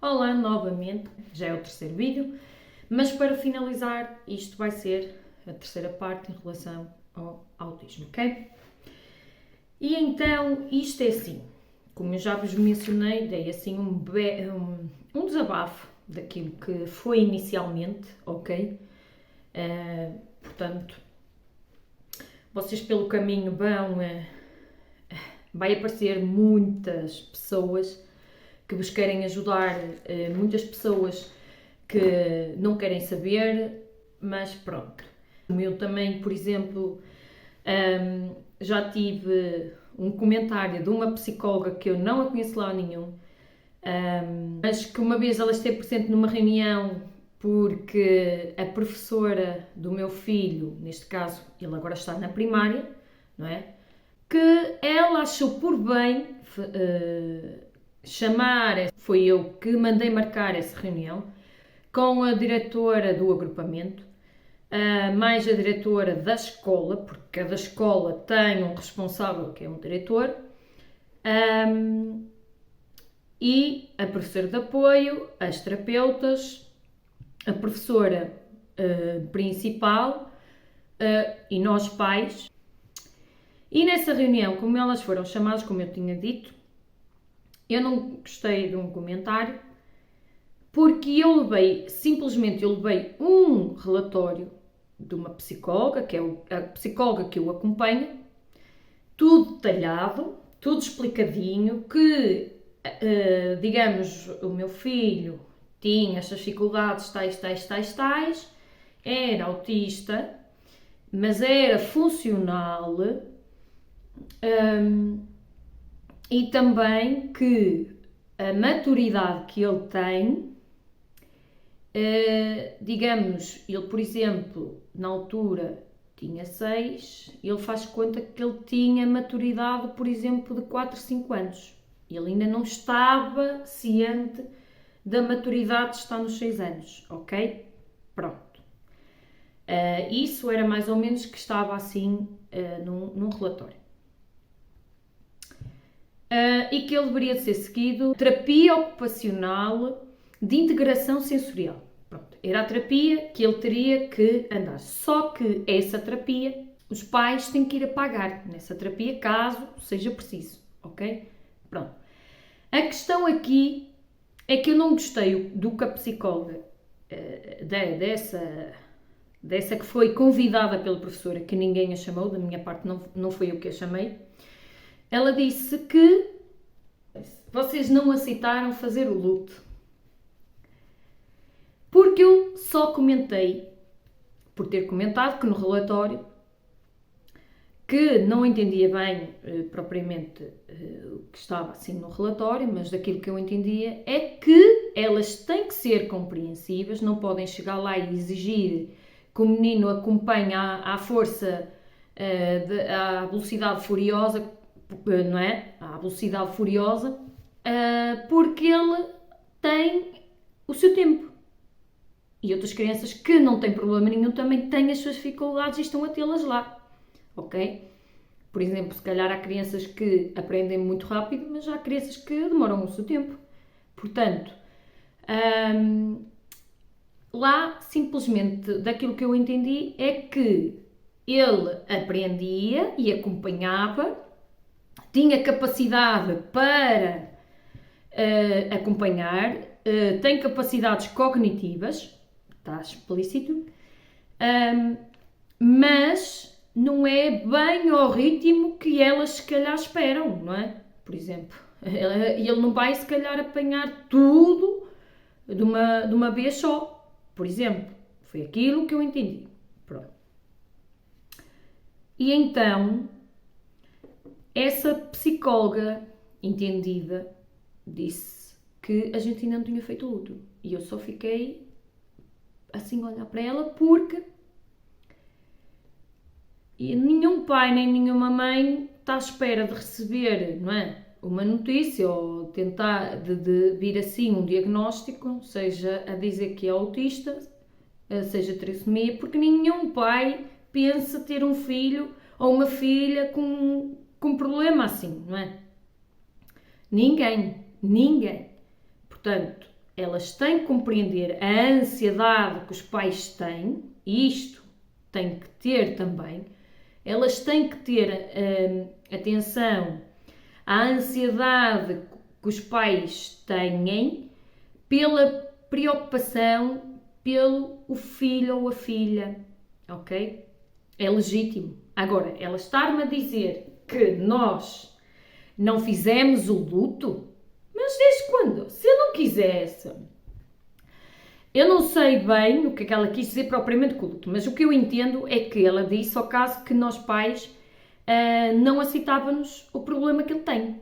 Olá, novamente, já é o terceiro vídeo, mas para finalizar, isto vai ser a terceira parte em relação ao autismo, ok? E então, isto é assim, como eu já vos mencionei, dei assim um desabafo daquilo que foi inicialmente, ok? Portanto, vocês pelo caminho vai aparecer muitas pessoas que vos querem ajudar, muitas pessoas que não querem saber, mas pronto. Eu também, por exemplo, já tive um comentário de uma psicóloga que eu não a conheço lá nenhum, mas que uma vez ela esteve presente numa reunião porque a professora do meu filho, neste caso, ele agora está na primária, não é? Que ela achou por bem chamar, foi eu que mandei marcar essa reunião com a diretora do agrupamento, mais a diretora da escola, porque cada escola tem um responsável que é um diretor, e a professora de apoio, as terapeutas, a professora principal e nós pais. E nessa reunião, como elas foram chamadas, como eu tinha dito, eu não gostei de um comentário, porque eu levei um relatório de uma psicóloga, que é a psicóloga que eu acompanho, tudo detalhado, tudo explicadinho, que, digamos, o meu filho tinha estas dificuldades tais, era autista, mas era funcional, e também que a maturidade que ele tem, digamos, ele, por exemplo, na altura tinha 6, ele faz conta que ele tinha maturidade, por exemplo, de 4, 5 anos. Ele ainda não estava ciente da maturidade de estar nos 6 anos, ok? Pronto. Isso era mais ou menos que estava assim num relatório. E que ele deveria ser seguido terapia ocupacional de integração sensorial. Pronto, era a terapia que ele teria que andar. Só que essa terapia, os pais têm que ir a pagar nessa terapia caso seja preciso, ok? Pronto. A questão aqui é que eu não gostei do que a psicóloga dessa que foi convidada pela professora, que ninguém a chamou, da minha parte não foi eu que a chamei. Ela disse que vocês não aceitaram fazer o luto. Porque eu só comentei, por ter comentado que no relatório, que não entendia bem propriamente o que estava assim no relatório, mas daquilo que eu entendia é que elas têm que ser compreensivas, não podem chegar lá e exigir que o menino acompanhe à força, à velocidade furiosa, não é? À velocidade furiosa, porque ele tem o seu tempo. E outras crianças que não têm problema nenhum também têm as suas dificuldades e estão a tê-las lá, ok? Por exemplo, se calhar há crianças que aprendem muito rápido, mas há crianças que demoram o seu tempo. Portanto, lá simplesmente daquilo que eu entendi é que ele aprendia e acompanhava, tinha capacidade para acompanhar, tem capacidades cognitivas, está explícito, mas não é bem ao ritmo que elas se calhar esperam, não é? Por exemplo, ele não vai se calhar apanhar tudo de uma vez só, por exemplo. Foi aquilo que eu entendi. Pronto. E então, essa psicóloga entendida disse que a gente ainda não tinha feito o luto. E eu só fiquei assim a olhar para ela porque nenhum pai nem nenhuma mãe está à espera de receber, não é, uma notícia ou tentar de vir assim um diagnóstico, seja a dizer que é autista, seja trissomia, porque nenhum pai pensa ter um filho ou uma filha com problema assim, não é? Ninguém. Portanto, elas têm que compreender a ansiedade que os pais têm, e isto tem que ter também, elas têm que ter atenção à ansiedade que os pais têm pela preocupação pelo o filho ou a filha, ok? É legítimo. Agora, ela estar-me a dizer que nós não fizemos o luto, mas desde quando? Se eu não quisesse, eu não sei bem o que é que ela quis dizer propriamente com o luto, mas o que eu entendo é que ela disse ao caso que nós pais não aceitávamos o problema que ele tem.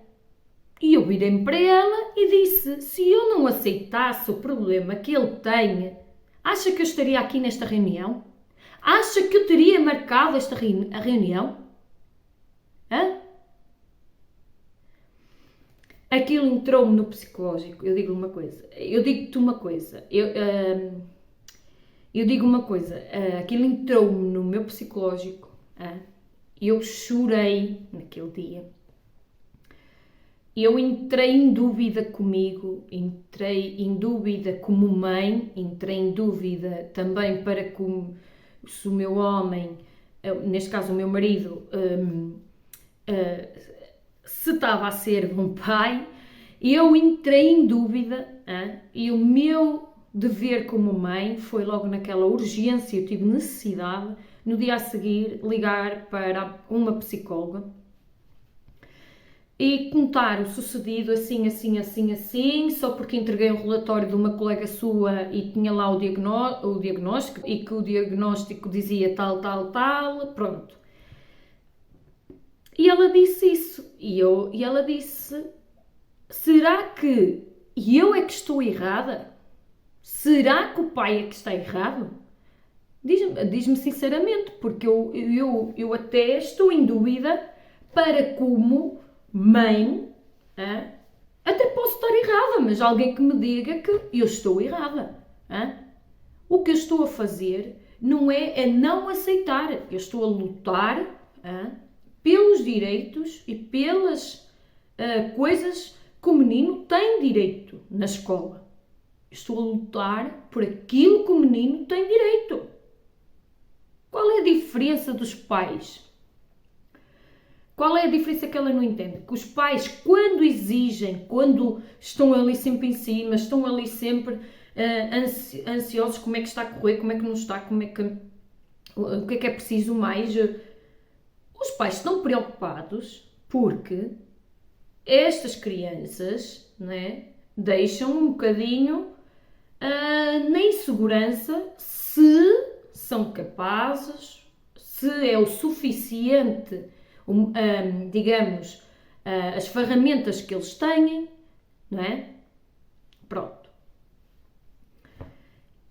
E eu virei-me para ela e disse, se eu não aceitasse o problema que ele tem, acha que eu estaria aqui nesta reunião? Acha que eu teria marcado esta reunião? Hã? Aquilo entrou-me no psicológico. Eu digo uma coisa. Eu digo-te uma coisa. Eu digo uma coisa. Aquilo entrou-me no meu psicológico. Eu chorei naquele dia. Eu entrei em dúvida comigo, entrei em dúvida como mãe, entrei em dúvida também para como se o meu homem, neste caso o meu marido, se estava a ser bom pai. Eu entrei em dúvida e o meu dever como mãe foi logo naquela urgência, eu tive necessidade, no dia a seguir, ligar para uma psicóloga e contar o sucedido assim, só porque entreguei um relatório de uma colega sua e tinha lá o diagnóstico e que o diagnóstico dizia tal, pronto. E ela disse isso, e ela disse, será que eu é que estou errada? Será que o pai é que está errado? Diz-me sinceramente, porque eu até estou em dúvida para como mãe, até posso estar errada, mas alguém que me diga que eu estou errada. O que eu estou a fazer não é não aceitar, eu estou a lutar pelos direitos e pelas coisas que o menino tem direito na escola. Estou a lutar por aquilo que o menino tem direito. Qual é a diferença dos pais? Qual é a diferença que ela não entende? Que os pais, quando exigem, quando estão ali sempre em cima, estão ali sempre ansiosos, como é que está a correr, como é que não está, o que é preciso mais. Os pais estão preocupados porque estas crianças, deixam um bocadinho na insegurança se são capazes, se é o suficiente, digamos, as ferramentas que eles têm, não é? Pronto.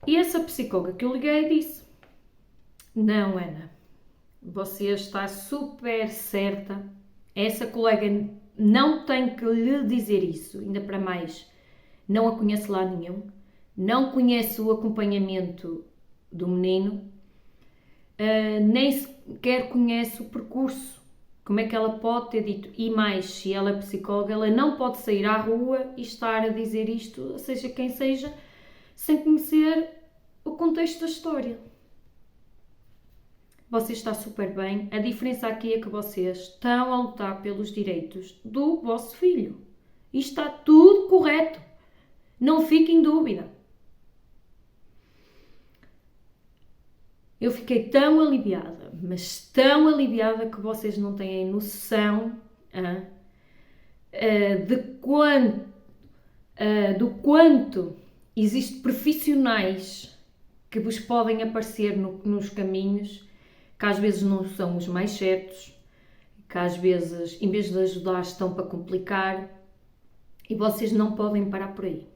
E essa psicóloga que eu liguei disse, não, Ana, você está super certa, essa colega não tem que lhe dizer isso, ainda para mais, não a conhece lá nenhum, não conhece o acompanhamento do menino, nem sequer conhece o percurso. Como é que ela pode ter dito? E mais, se ela é psicóloga, ela não pode sair à rua e estar a dizer isto, seja quem seja, sem conhecer o contexto da história. Você está super bem. A diferença aqui é que vocês estão a lutar pelos direitos do vosso filho. E está tudo correto. Não fique em dúvida. Eu fiquei tão aliviada, mas tão aliviada que vocês não têm noção do quanto existem profissionais que vos podem aparecer nos caminhos, que às vezes não são os mais certos, que às vezes, em vez de ajudar, estão para complicar, e vocês não podem parar por aí.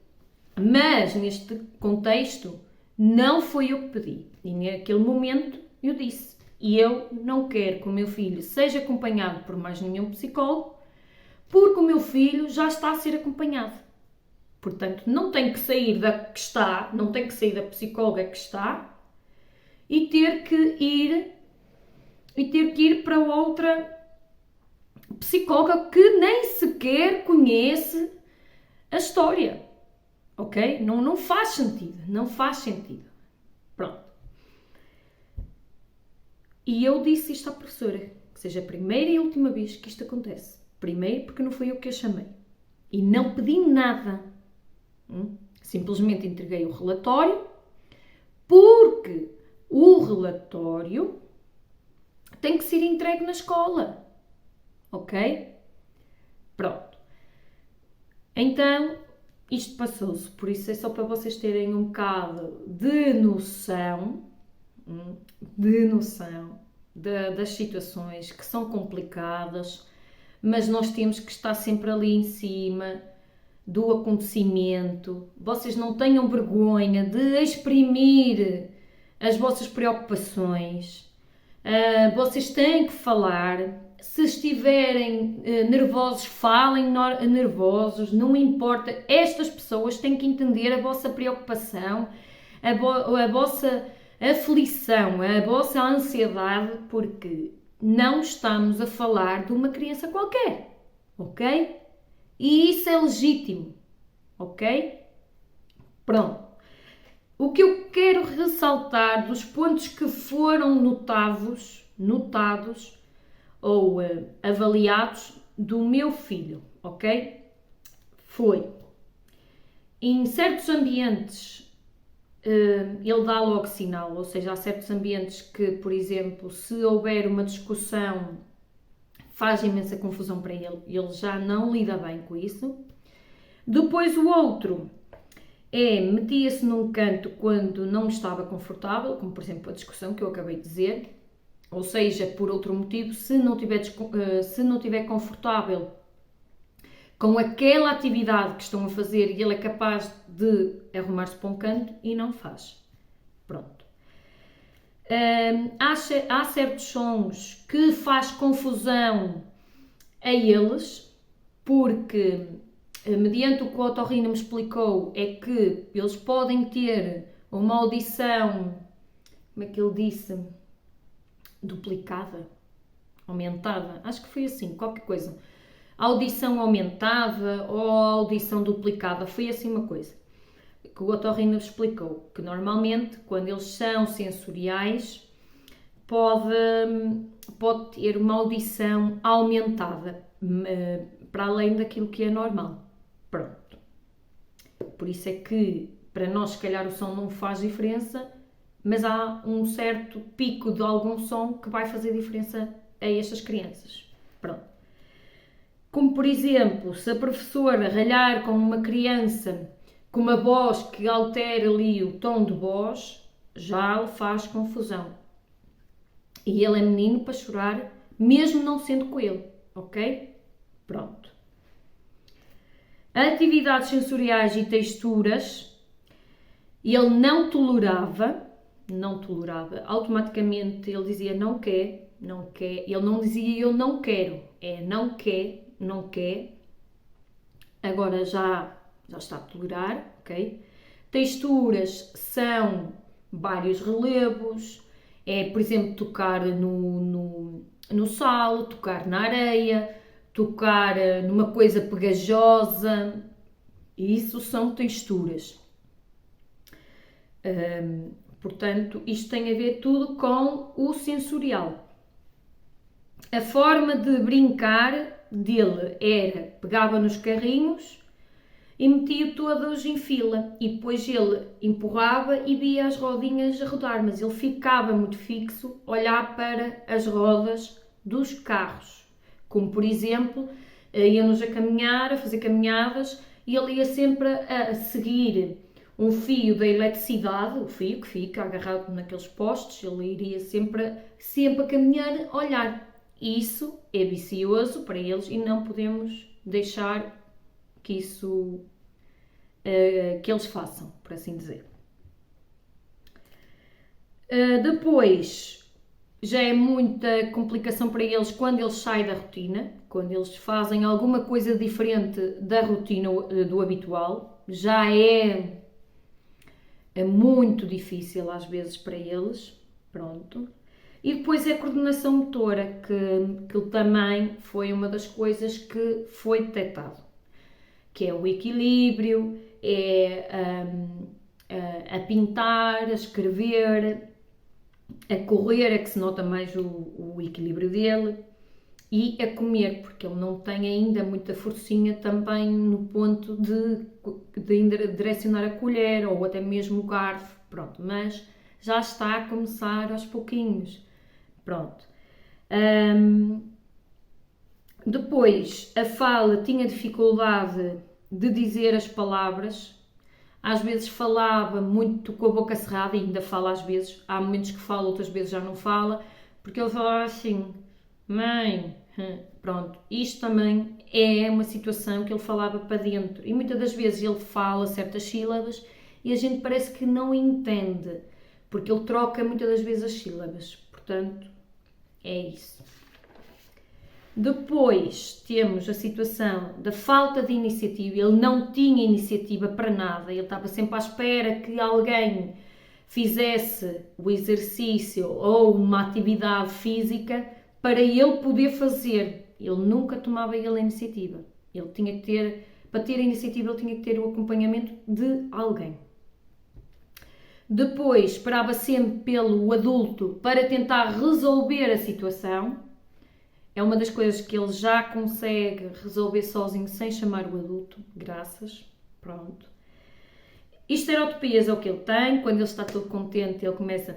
Mas, neste contexto, não foi eu que pedi. E naquele momento eu disse, e eu não quero que o meu filho seja acompanhado por mais nenhum psicólogo, porque o meu filho já está a ser acompanhado. Portanto, não tem que sair da que está, não tem que sair da psicóloga que está e ter que ir para outra psicóloga que nem sequer conhece a história. ok? Não faz sentido, não faz sentido. Pronto. E eu disse isto à professora, que seja a primeira e última vez que isto acontece. Primeiro porque não foi eu que a chamei. E não pedi nada. Simplesmente entreguei o relatório, porque o relatório tem que ser entregue na escola. Ok? Pronto. Então, isto passou-se. Por isso é só para vocês terem um bocado de noção das situações que são complicadas, mas nós temos que estar sempre ali em cima do acontecimento. Vocês não tenham vergonha de exprimir as vossas preocupações. Vocês têm que falar. Se estiverem nervosos, falem nervosos, não importa. Estas pessoas têm que entender a vossa preocupação, a vossa aflição, a vossa ansiedade, porque não estamos a falar de uma criança qualquer, ok? E isso é legítimo, ok? Pronto. O que eu quero ressaltar dos pontos que foram notados ou avaliados do meu filho, ok? Foi, em certos ambientes, ele dá logo sinal, ou seja, há certos ambientes que, por exemplo, se houver uma discussão, faz imensa confusão para ele, ele já não lida bem com isso. Depois o outro metia-se num canto quando não estava confortável, como por exemplo a discussão que eu acabei de dizer, ou seja, por outro motivo, se não tiver confortável com aquela atividade que estão a fazer e ele é capaz de arrumar-se para um canto e não faz. Pronto. Há certos sons que faz confusão a eles, porque, mediante o que o otorrino me explicou, é que eles podem ter uma audição, como é que ele disse? Duplicada? Aumentada? Acho que foi assim, qualquer coisa. Audição aumentada ou audição duplicada, foi assim uma coisa que o otorrino explicou, que normalmente quando eles são sensoriais pode ter uma audição aumentada para além daquilo que é normal. Pronto. Por isso é que para nós se calhar o som não faz diferença, mas há um certo pico de algum som que vai fazer diferença a estas crianças. Pronto. Como, por exemplo, se a professora ralhar com uma criança com uma voz que altera ali o tom de voz, já lhe faz confusão. E ele é menino para chorar, mesmo não sendo com ele, ok? Pronto. Atividades sensoriais e texturas, ele não tolerava, automaticamente ele dizia não quer, ele não dizia eu não quero, não quer, agora já está a tolerar, ok? Texturas são vários relevos, por exemplo, tocar no sal, tocar na areia, tocar numa coisa pegajosa, isso são texturas. Portanto, isto tem a ver tudo com o sensorial. A forma de brincar dele era, pegava nos carrinhos e metia todos em fila e depois ele empurrava e via as rodinhas a rodar, mas ele ficava muito fixo a olhar para as rodas dos carros, como por exemplo, íamos a caminhar, a fazer caminhadas e ele ia sempre a seguir um fio da eletricidade, o fio que fica agarrado naqueles postes, ele iria sempre a caminhar, a olhar. Isso é vicioso para eles e não podemos deixar que isso que eles façam, por assim dizer. Depois, já é muita complicação para eles quando eles saem da rotina, quando eles fazem alguma coisa diferente da rotina do habitual, já é muito difícil às vezes para eles, pronto. E depois é a coordenação motora, que também foi uma das coisas que foi detectado, que é o equilíbrio, é a pintar, a escrever, a correr, é que se nota mais o equilíbrio dele, e a comer, porque ele não tem ainda muita forcinha também no ponto de direcionar a colher ou até mesmo o garfo, pronto, mas já está a começar aos pouquinhos, pronto. Depois, a fala tinha dificuldade de dizer as palavras, às vezes falava muito com a boca cerrada, e ainda fala às vezes, há momentos que fala, outras vezes já não fala, porque ele falava assim, mãe, pronto, isto também é uma situação que ele falava para dentro, e muitas das vezes ele fala certas sílabas e a gente parece que não entende, porque ele troca muitas das vezes as sílabas, portanto, é isso. Depois temos a situação da falta de iniciativa, ele não tinha iniciativa para nada, ele estava sempre à espera que alguém fizesse o exercício ou uma atividade física para ele poder fazer. Ele nunca tomava ele a iniciativa. Ele tinha que ter, para ter a iniciativa, ele tinha que ter o acompanhamento de alguém. Depois esperava sempre pelo adulto para tentar resolver a situação. É uma das coisas que ele já consegue resolver sozinho sem chamar o adulto, graças, pronto. Estereotipias é o que ele tem, quando ele está todo contente ele começa,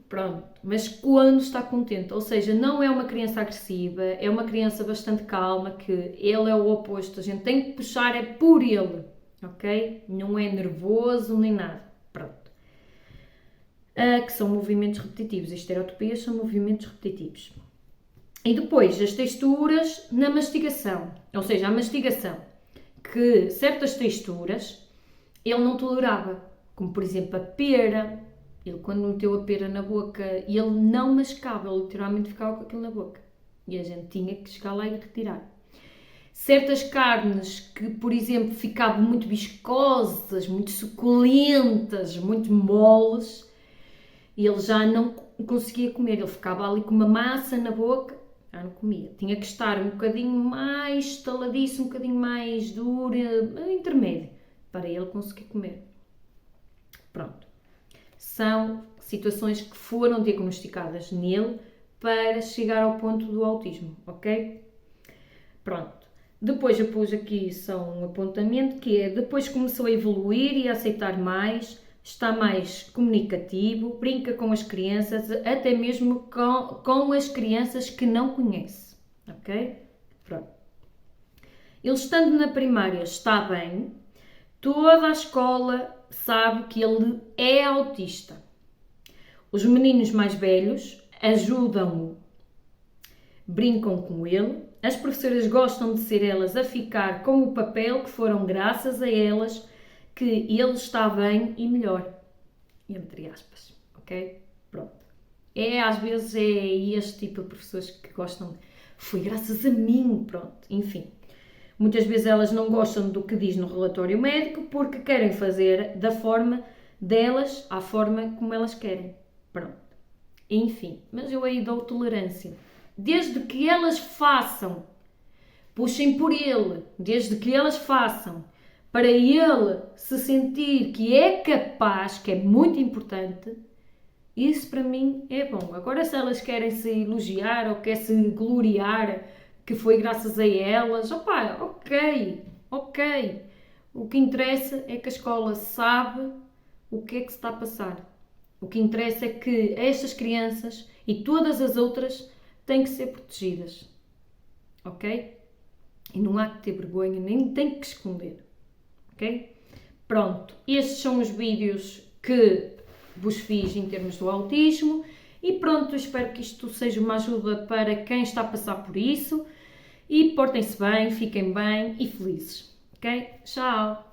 pronto, mas quando está contente, ou seja, não é uma criança agressiva, é uma criança bastante calma, que ele é o oposto, a gente tem que puxar é por ele, ok? Não é nervoso nem nada, pronto. Que são movimentos repetitivos, estereotipias são movimentos repetitivos. E depois as texturas na mastigação, ou seja, a mastigação, que certas texturas ele não tolerava, como por exemplo a pera, ele quando meteu a pera na boca, ele não mascava, ele literalmente ficava com aquilo na boca, e a gente tinha que chegar lá e retirar. Certas carnes que, por exemplo, ficavam muito viscosas, muito suculentas, muito moles, ele já não conseguia comer, ele ficava ali com uma massa na boca, já não comia. Tinha que estar um bocadinho mais estaladiço, um bocadinho mais duro, intermédio, para ele conseguir comer. Pronto. São situações que foram diagnosticadas nele para chegar ao ponto do autismo, ok? Pronto. Depois eu pus aqui só um apontamento, que é, depois começou a evoluir e a aceitar mais, está mais comunicativo, brinca com as crianças, até mesmo com as crianças que não conhece, ok? Pronto. Ele estando na primária está bem, toda a escola sabe que ele é autista. Os meninos mais velhos ajudam-o, brincam com ele, as professoras gostam de ser elas a ficar com o papel que foram graças a elas que ele está bem e melhor, entre aspas, ok? Pronto. Às vezes é este tipo de professores que gostam, foi graças a mim, pronto, enfim. Muitas vezes elas não gostam do que diz no relatório médico porque querem fazer da forma delas, à forma como elas querem, pronto. Enfim, mas eu aí dou tolerância. Desde que elas façam, puxem por ele, desde que elas façam, para ele se sentir que é capaz, que é muito importante, isso para mim é bom. Agora se elas querem se elogiar ou querem se gloriar que foi graças a elas, opá, ok. O que interessa é que a escola sabe o que é que se está a passar. O que interessa é que estas crianças e todas as outras têm que ser protegidas, ok? E não há que ter vergonha, nem tem que esconder. Ok? Pronto, estes são os vídeos que vos fiz em termos do autismo e pronto, espero que isto seja uma ajuda para quem está a passar por isso e portem-se bem, fiquem bem e felizes. Ok? Tchau!